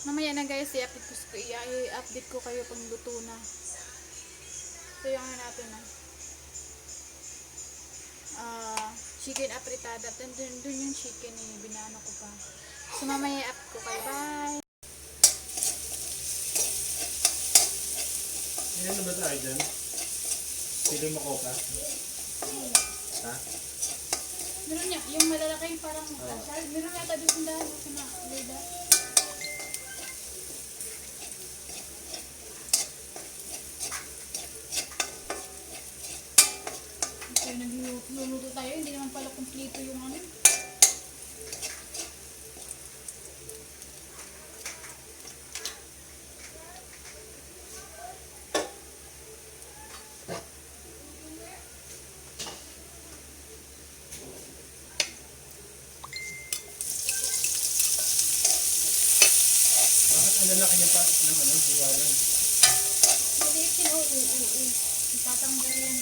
Mamaya na guys, i-update ko kayo pag luto na. Ito yung ano natin chicken apritada. Dun yung chicken binano ko pa. So mamaya i-up ko kayo. Bye! Ano ba tayo dyan? Pili mo coca? Ha? Meron niya, yung malalaki parang asal. Meron yata doon sa dahil ko na leda. Okay, nagluluto tayo. Hindi naman pala kumplito yung ano. Bakit ang lalaki niya pa ng ano? Buwalan. Maliit yun. Itatanggal yan.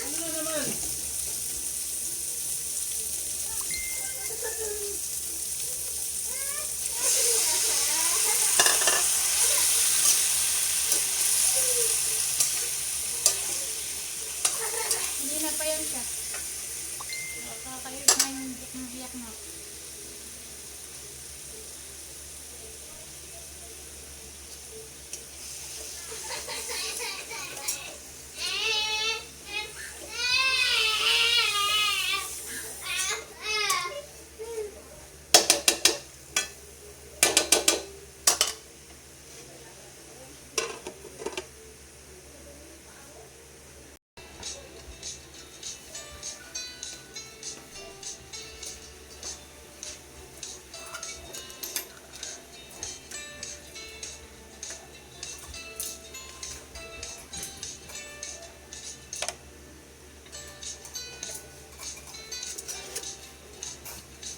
Ano na naman? Hindi na pa yan siya. Kakairit na yung biyak na.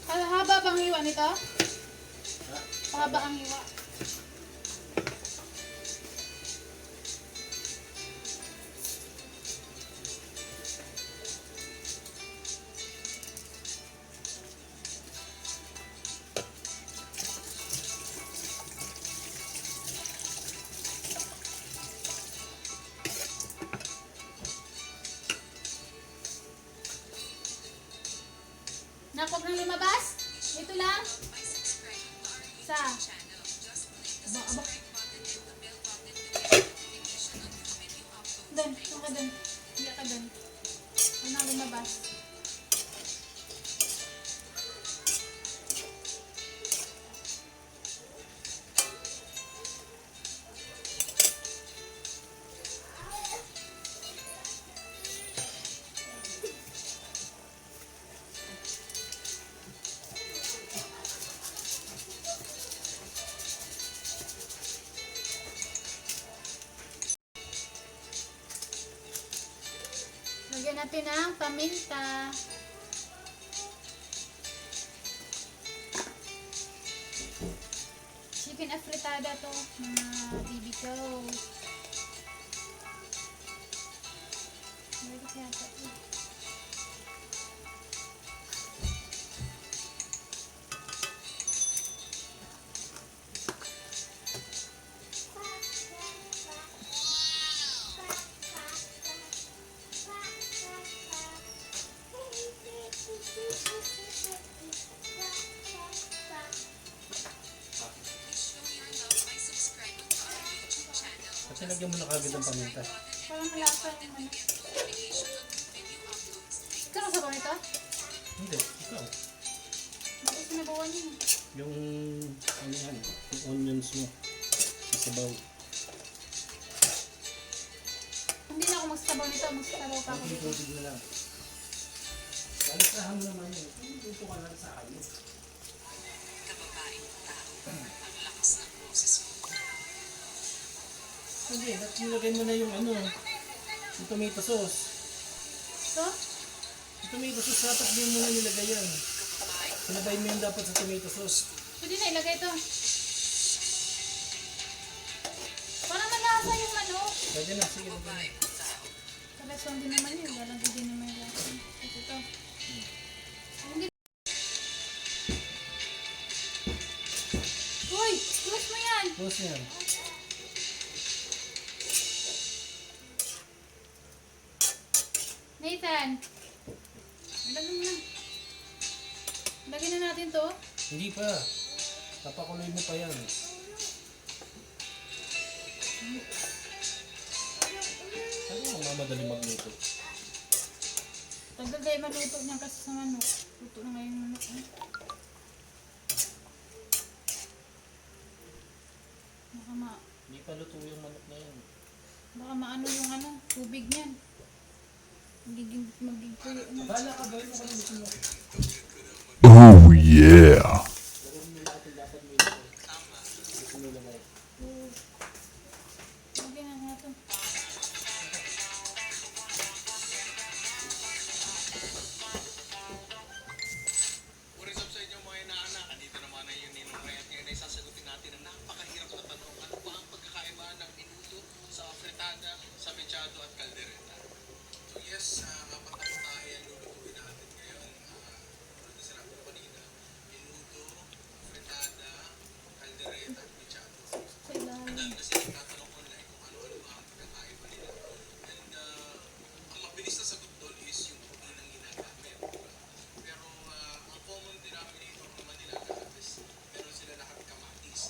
Haba bang hiwa nito? Haba ang hiwa. Nakop nang lumabas? Ito lang? Sa? Aba. Doon, doon ka doon. Hindi ka doon. Ano nang lumabas? Lagyan natin ng paminta. Chicken afritada to, mga baby ko. Kasi lagyan mo na kagad ng paminta. Parang malasa yung ano. Ikaw ang sabaw nito? Hindi, ikaw. Bakit sinabawan yun? Yung, ano yan, yung onions mo. Sasabaw. Hindi na ako magsasabaw nito, magsasabaw pa ako dito. Tubig na lang. Balisahan mo naman yun. Luto ka lang sa akin. Hindi, nilagay mo na yung ano, yung tomato sauce. So, Yung tomato sauce, dapat din mo na nilagay yan. Sinabay mo yun dapat sa tomato sauce. pwede na ilagay ito. Para malasa yung ano. Pwede na, sige, lagay na. Kalasong din naman yun. Walang din naman yung lasa. Ito. Hindi. Uy! Close mo yan! Close yan. Nathan! Ilagay mo na. Lagyan na natin to. Hindi pa. Papakuloy mo pa yan. Ano ang mamadali magluto? Tagal kayo maluto niya kasi sa manok. Luto na ngayon yung manok. Hindi pa luto yung manok na yan. Baka maano yung ano, tubig niyan. Magiging puyo. Bala ka, gawin mo ka ng gusto mo. Oh yeah. Gawin mo natin dapat may ito. Gusto mo lagay. Lagyan na natin. What is up sa inyo mga inaanak? Andito naman na yung Ninong Ray at ngayon ay sasagutin natin ang napakahirap na tanong. Ano ba ang pagkakaiba ng minuto sa afritada, sa mechado at caldereta? So yes, apat na putahe ang lulutuin natin ngayon. Ano na sinabi ko kanina? Minuto, afritada, caldereta at mechado. Sa ilalim. Ang dami kasi nagtatanong online kung ano-ano ba ang pagkakaiba nila. And ang mabilis na sagot doon is yung puno ng ginagamit. Pero ang common denominator naman nila lahat is meron sila lahat kamatis.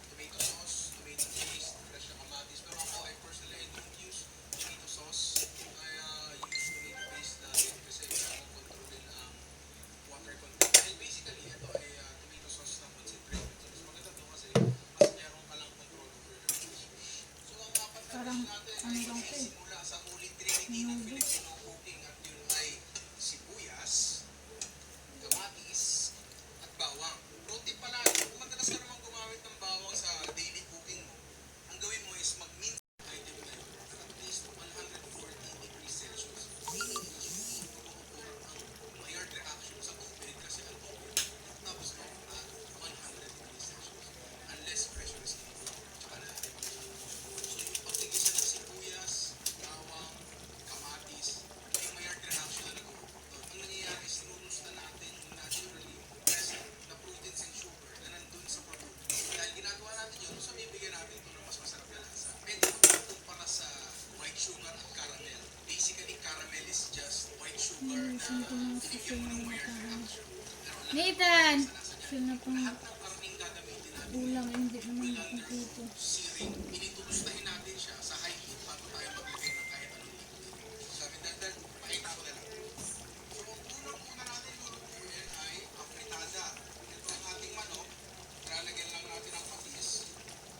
Tomato sauce, tomato paste, fresh na kamatis. Pero ako, I personally, I don't use tomato sauce. I use tomato paste natin kasi kailangan kontrolin ang water content. Dahil basically, ito ay tomato sauce na concentrated. So, mas maganda to kasi mas meron ka lang control over the juice. So, ang apat na Parang, dish natin ano lang ay to eh. simula sa Holy Trinity ng Filipino cooking at yun ay sibuyas, kamatis, at bawang. Pro tip pala, kung madalas ka naman gumamit ng bawang sa daily cooking mo, ang gawin mo is mag-mint item na yun at least 140 degrees Celsius. Meaning, hindi mauupuran ang Maillard reaction sa oven kasi ang oven tapos at 100 degrees Celsius. Unless pressure is involved, tsaka natin mag-shot. So, yung pagtigisa ng sibuyas, bawang, kamatis, yung Maillard reaction na nag-uupuran. Ang nangyayari is sinunus na natin yung naturally present na proteins and sugar na nandun sa produkto. Dahil ginagawa natin yun, so may bigyan natin ito ng mas masarap na lasa. Pwede mo ito para sa white sugar at caramel. Basically, caramel is just white sugar na binigyan mo ng Maillard reaction. Pero ang Nathan! Sure na pang lahat ng karning gagamitin natin ulam. Hindi naman nakikito. siring, initulustahin natin siya sa high heat bago tayo maglagay ng kahit anong liquid. Sabi dahil, pakita ko na lang. So, ang unang natin lulutuin ay afritada. Ito ang ating manok. Lalagyan lang natin ang patis.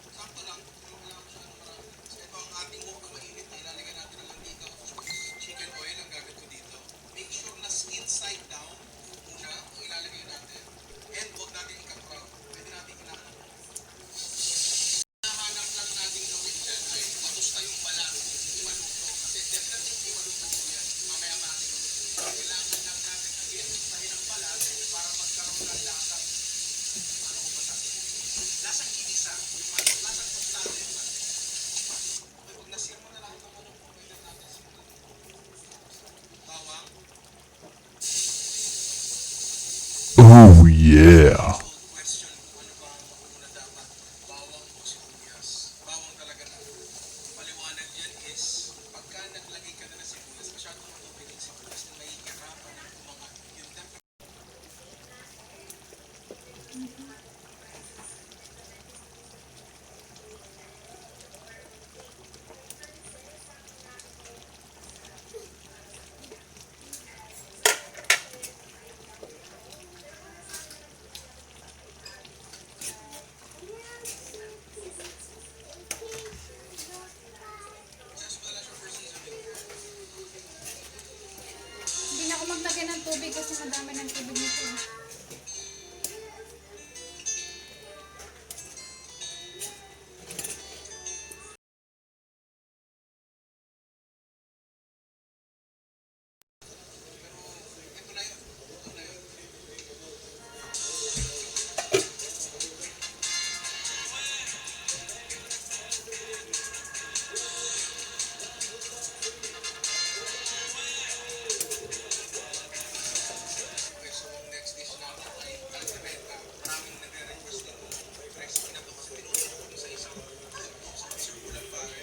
Sakto lang, kung wala ko siya ng marami. So, ito ang ating wok na mainit na ilalagyan natin ng mantika of choice. Chicken oil ang gamit ko dito. Make sure na skin side down muna ang ilalagay natin. And huwag natin ika-brown. Pwede natin inaanap. Hinahanap lang natin gawin dyan ay madami ng tubig nito. Okay, so next dish natin ay caldereta. Maraming nagre-request dito. Recipe na to kasi pinulit ko sa isang circular pare.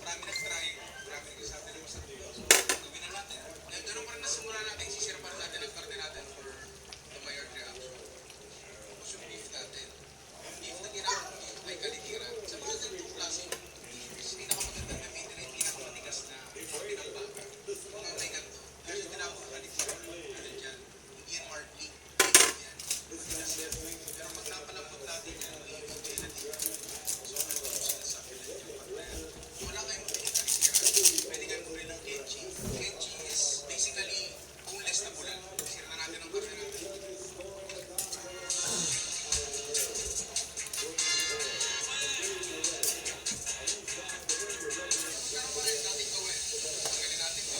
Marami nag-try. Marami nagsasabi na masarap ito. So, gawin na natin. Ngayon, ganun pa rin nasimula natin. Sisirapan natin ang karne natin for the Maillard reaction. Tapos yung beef natin. Yung beef na ginamit ko ay kalitiran. Sa mga ganitong klase, is pinakamaganda na meat na pinakamatigas na pinambaga. Mga may ganito. Kasi tinawag ko kalitiran. Ano dyan? Ian Martley. Yan. Matigas yan. Pero magkapalambot natin yan. Iibigay na dito. So, ano ba yung sinasabi na dyan? Kung wala kayong matigas kalitiran, pwede kayong bumili ng kenchi. Kenchi is basically boneless na bulan. Sira na natin ang karne natin. Kaya pa rin natin gawin. Tanggalin natin ito.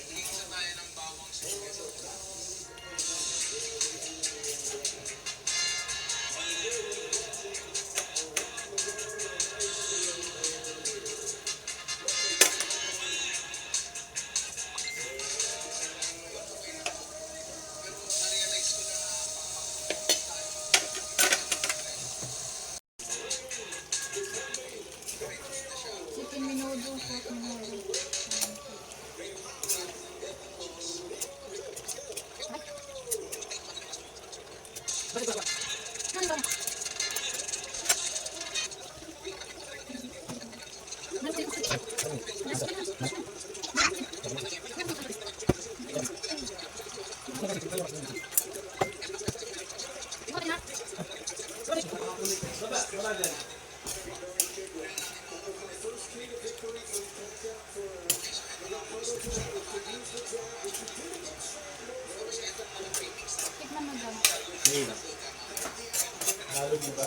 Nag-iisa tayo ng bawang sibuyas at pula. Pero na-realize ko na Chicken menudo, pork menudo. Tikman mo dyan. Lalo mo ba?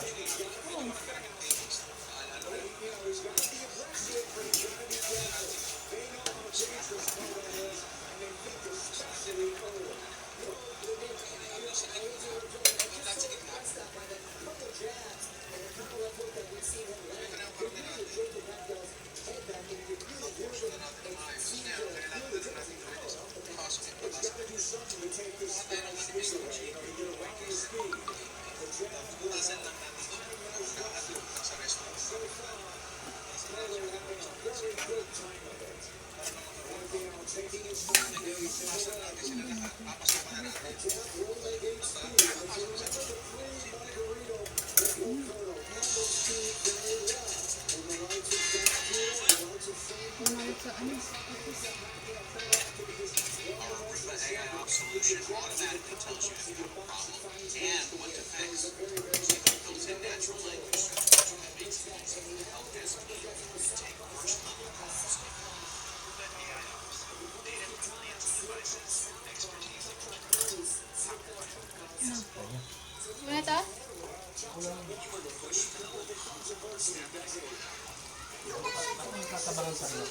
Umalit sa ano. AI solution automatically tells you if you have a problem and what to fix. With a built-in natural language structure that makes it easy for the help desk team to take first-level calls. Let AI knows. Data from millions of devices, expertise in customers, how Ano ito? Tatabangan sa ano.